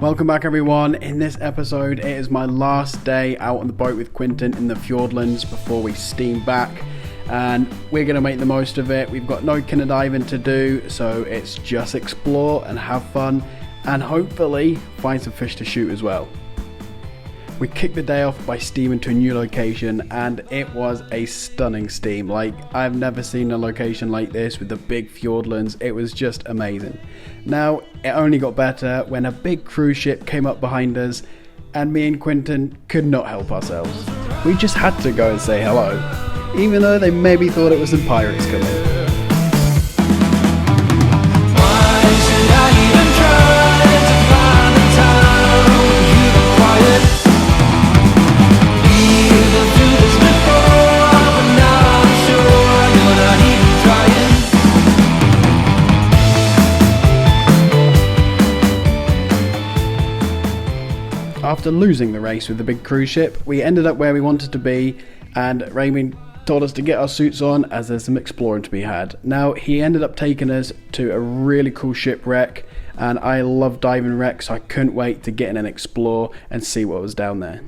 Welcome back everyone. In this episode it is my last day out on the boat with Quinton in the Fjordlands before we steam back, and we're going to make the most of it. We've got no kinda diving to do, so it's just explore and have fun and hopefully find some fish to shoot as well. We kicked the day off by steaming to a new location and it was a stunning steam. Like, I've never seen a location like this with the big Fjordlands. It was just amazing. Now, it only got better when a big cruise ship came up behind us and me and Quinton could not help ourselves. We just had to go and say hello, even though they maybe thought it was some pirates coming. After losing the race with the big cruise ship, we ended up where we wanted to be, and Raymond told us to get our suits on as there's some exploring to be had. Now, he ended up taking us to a really cool shipwreck, and I love diving wrecks, so I couldn't wait to get in and explore and see what was down there.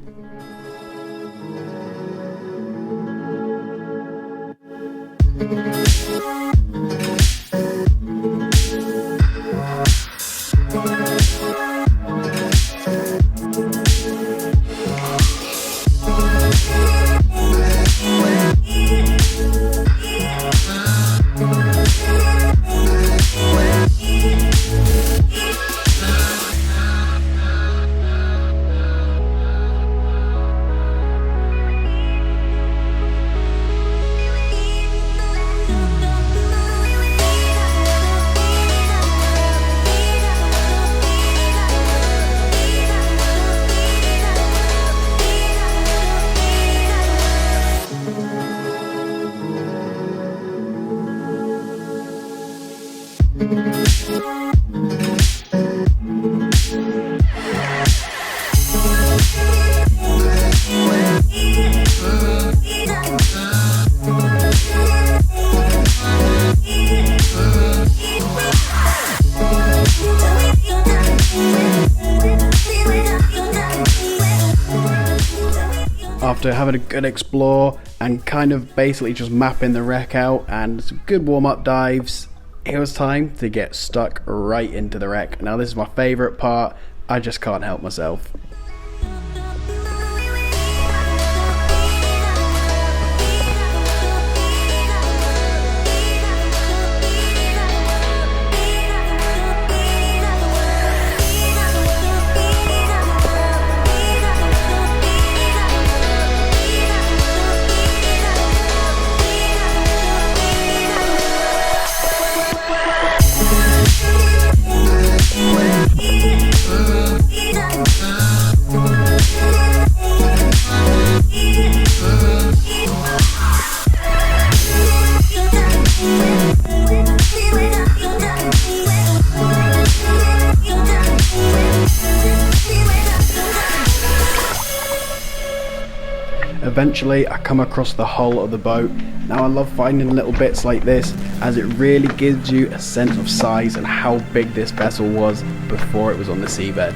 After having a good explore and kind of basically just mapping the wreck out and some good warm-up dives, it was time to get stuck right into the wreck. Now, this is my favourite part. I just can't help myself. Eventually I come across the hull of the boat. Now, I love finding little bits like this as it really gives you a sense of size and how big this vessel was before it was on the seabed.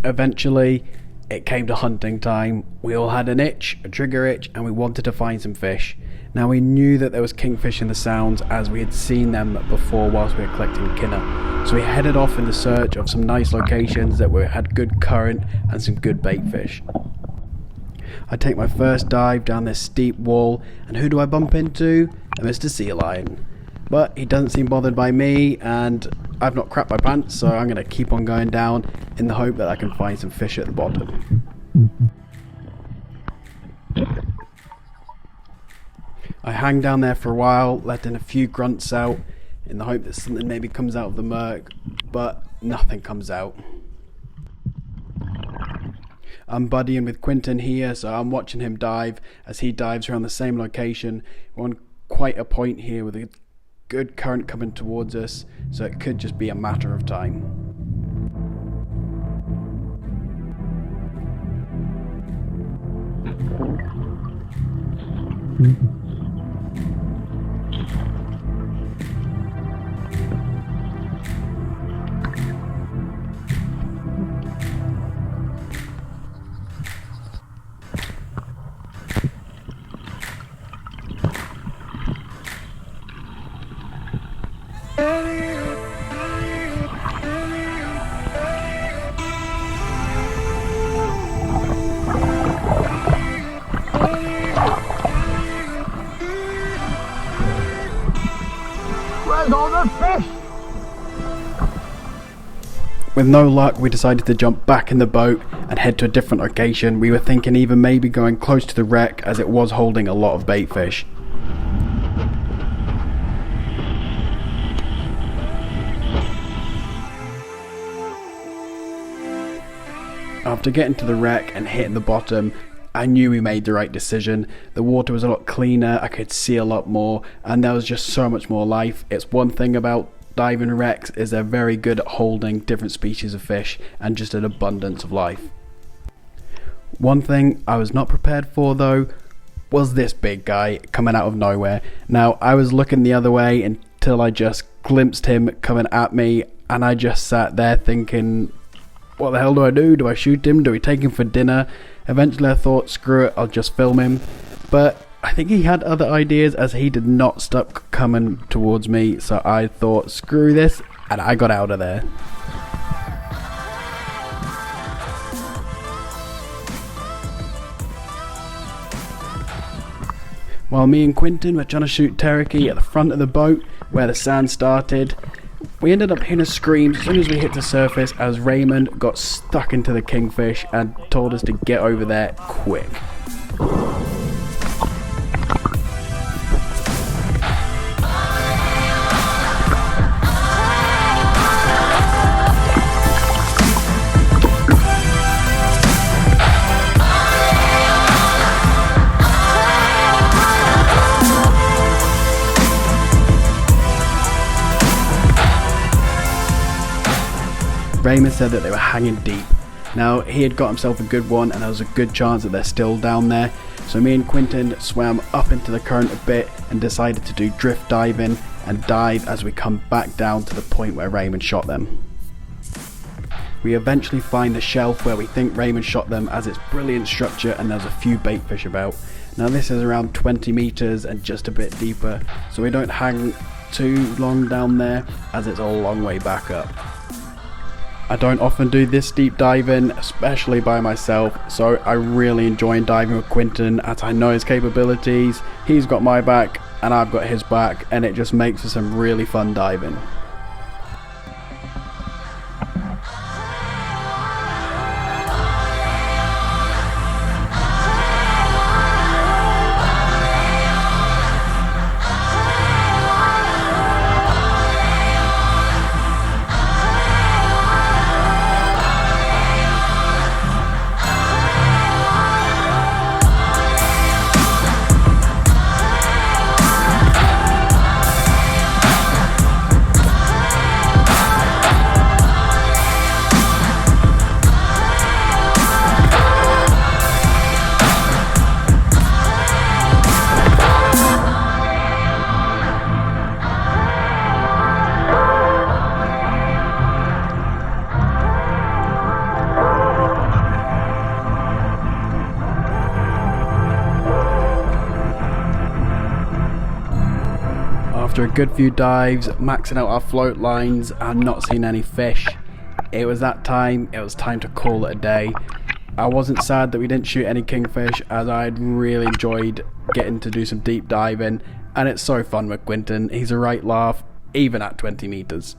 Eventually, it came to hunting time. We all had an itch, a trigger itch, and we wanted to find some fish. Now we knew that there was kingfish in the sounds as we had seen them before whilst we were collecting kinner. So we headed off in the search of some nice locations that had good current and some good bait fish. I take my first dive down this steep wall, and who do I bump into? A Mr. Sea Lion. But he doesn't seem bothered by me, and I've not crapped my pants, so I'm going to keep on going down in the hope that I can find some fish at the bottom. I hang down there for a while, letting a few grunts out in the hope that something maybe comes out of the murk, but nothing comes out. I'm buddying with Quinton here, so I'm watching him dive as he dives around the same location. We're on quite a point here with a good current coming towards us, so it could just be a matter of time. Where's all the fish? With no luck, we decided to jump back in the boat and head to a different location. We were thinking even maybe going close to the wreck as it was holding a lot of bait fish. After getting to the wreck and hitting the bottom, I knew we made the right decision. The water was a lot cleaner, I could see a lot more, and there was just so much more life. It's one thing about diving wrecks is they're very good at holding different species of fish and just an abundance of life. One thing I was not prepared for though was this big guy coming out of nowhere. Now I was looking the other way until I just glimpsed him coming at me, and I just sat there thinking, what the hell do I do? Do I shoot him? Do we take him for dinner? Eventually I thought, screw it, I'll just film him. But I think he had other ideas as he did not stop coming towards me, so I thought, screw this, and I got out of there. While me and Quinton were trying to shoot teriyaki at the front of the boat where the sand started, we ended up hearing a scream as soon as we hit the surface as Raymond got stuck into the kingfish and told us to get over there quick. Raymond said that they were hanging deep. Now he had got himself a good one and there was a good chance that they're still down there, so me and Quinton swam up into the current a bit and decided to do drift diving and dive as we come back down to the point where Raymond shot them. We eventually find the shelf where we think Raymond shot them as it's brilliant structure and there's a few bait fish about. Now this is around 20 meters and just a bit deeper, so we don't hang too long down there as it's a long way back up. I don't often do this deep diving, especially by myself, so I really enjoy diving with Quinton as I know his capabilities, he's got my back and I've got his back, and it just makes for some really fun diving. After a good few dives, maxing out our float lines and not seeing any fish, it was time to call it a day. I wasn't sad that we didn't shoot any kingfish, as I'd really enjoyed getting to do some deep diving, and it's so fun with Quinton. He's a right laugh, even at 20 meters.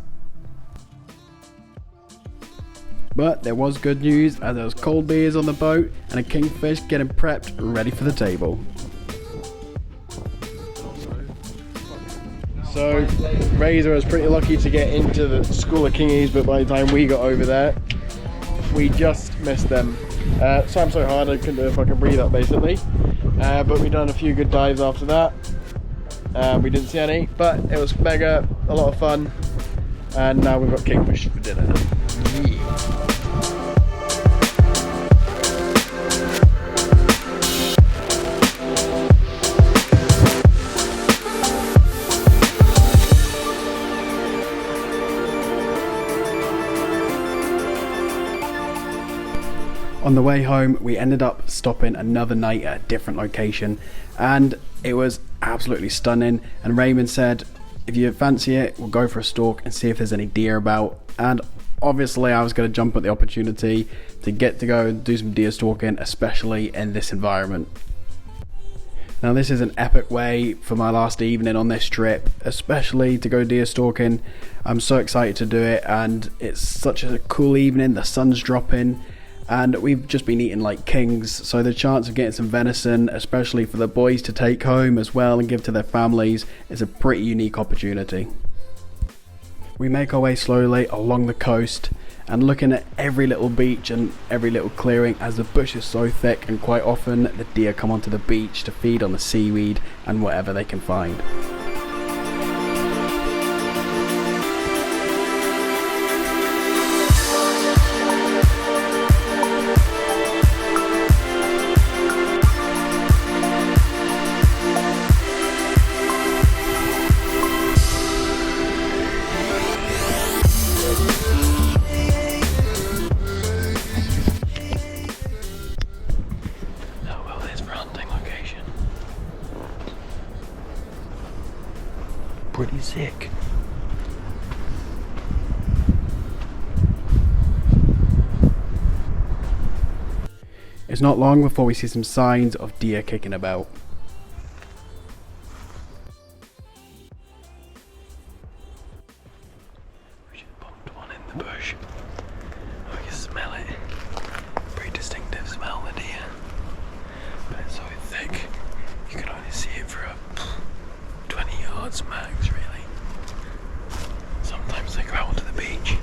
But there was good news, as there was cold beers on the boat and a kingfish getting prepped ready for the table. So Razor was pretty lucky to get into the school of kingies, but by the time we got over there, we just missed them. So I'm so hard I couldn't do if I could breathe up basically. But we done a few good dives after that. We didn't see any, but it was mega, a lot of fun. And now we've got kingfish for dinner. Yeah. On the way home, we ended up stopping another night at a different location, and it was absolutely stunning. And Raymond said, if you fancy it, we'll go for a stalk and see if there's any deer about. And obviously I was going to jump at the opportunity to get to go and do some deer stalking, especially in this environment. Now this is an epic way for my last evening on this trip, especially to go deer stalking. I'm so excited to do it, and it's such a cool evening. The sun's dropping and we've just been eating like kings, so the chance of getting some venison, especially for the boys to take home as well and give to their families, is a pretty unique opportunity. We make our way slowly along the coast and looking at every little beach and every little clearing, as the bush is so thick, and quite often the deer come onto the beach to feed on the seaweed and whatever they can find. Pretty sick. It's not long before we see some signs of deer kicking about. We just bumped one in the bush. I can smell it. Pretty distinctive smell, the deer. But it's so thick, you can only see it for a 20 yards max, really. Sometimes they go out onto the beach.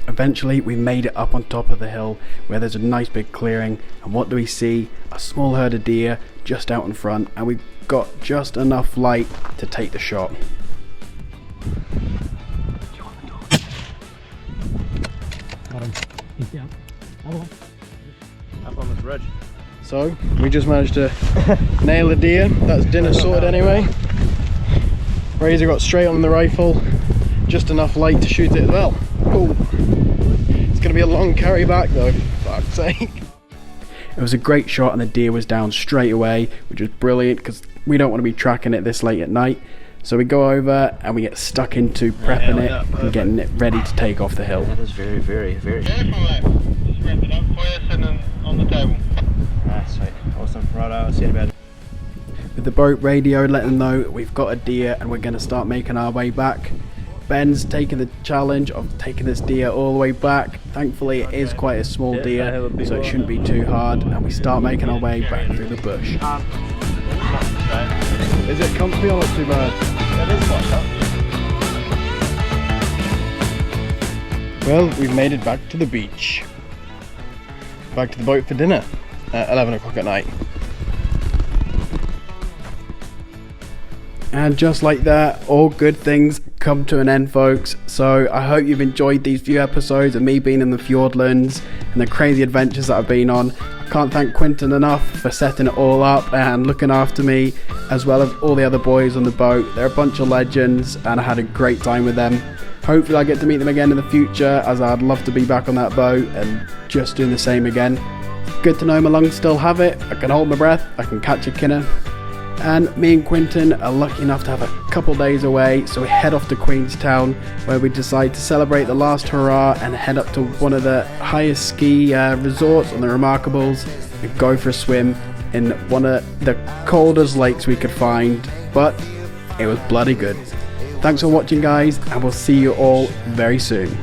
Eventually we made it up on top of the hill where there's a nice big clearing, and what do we see? A small herd of deer just out in front, and we've got just enough light to take the shot. Got him. He's down. Up on this ridge. So we just managed to nail the deer. That's dinner sorted anyway. Razor got straight on the rifle, just enough light to shoot it as well. Cool. It's going to be a long carry back though, for fuck's sake. It was a great shot and the deer was down straight away, which was brilliant because we don't want to be tracking it this late at night. So we go over and we get stuck into prepping it and getting it ready to take off the hill. That is very, very, very. Careful mate. Just wrap it up for you, sitting on the table. Ah, sweet. Awesome. Right, I'll see you in a bit. With the boat radio letting them know we've got a deer and we're going to start making our way back. Ben's taking the challenge of taking this deer all the way back. Thankfully it is quite a small deer, so it shouldn't be too hard, and we start making our way back through the bush. Is it comfy or not too bad? It is quite comfy. Well, we've made it back to the beach. Back to the boat for dinner at 11 o'clock at night. And just like that, all good things come to an end, folks. So I hope you've enjoyed these few episodes of me being in the Fjordlands and the crazy adventures that I've been on. I can't thank Quinton enough for setting it all up and looking after me, as well as all the other boys on the boat. They're a bunch of legends and I had a great time with them. Hopefully I get to meet them again in the future, as I'd love to be back on that boat and just doing the same again. Good to know my lungs still have it. I can hold my breath, I can catch a kinner. And me and Quinton are lucky enough to have a couple days away, so we head off to Queenstown, where we decide to celebrate the last hurrah and head up to one of the highest ski resorts on the Remarkables and go for a swim in one of the coldest lakes we could find, but it was bloody good. Thanks for watching, guys, and we'll see you all very soon.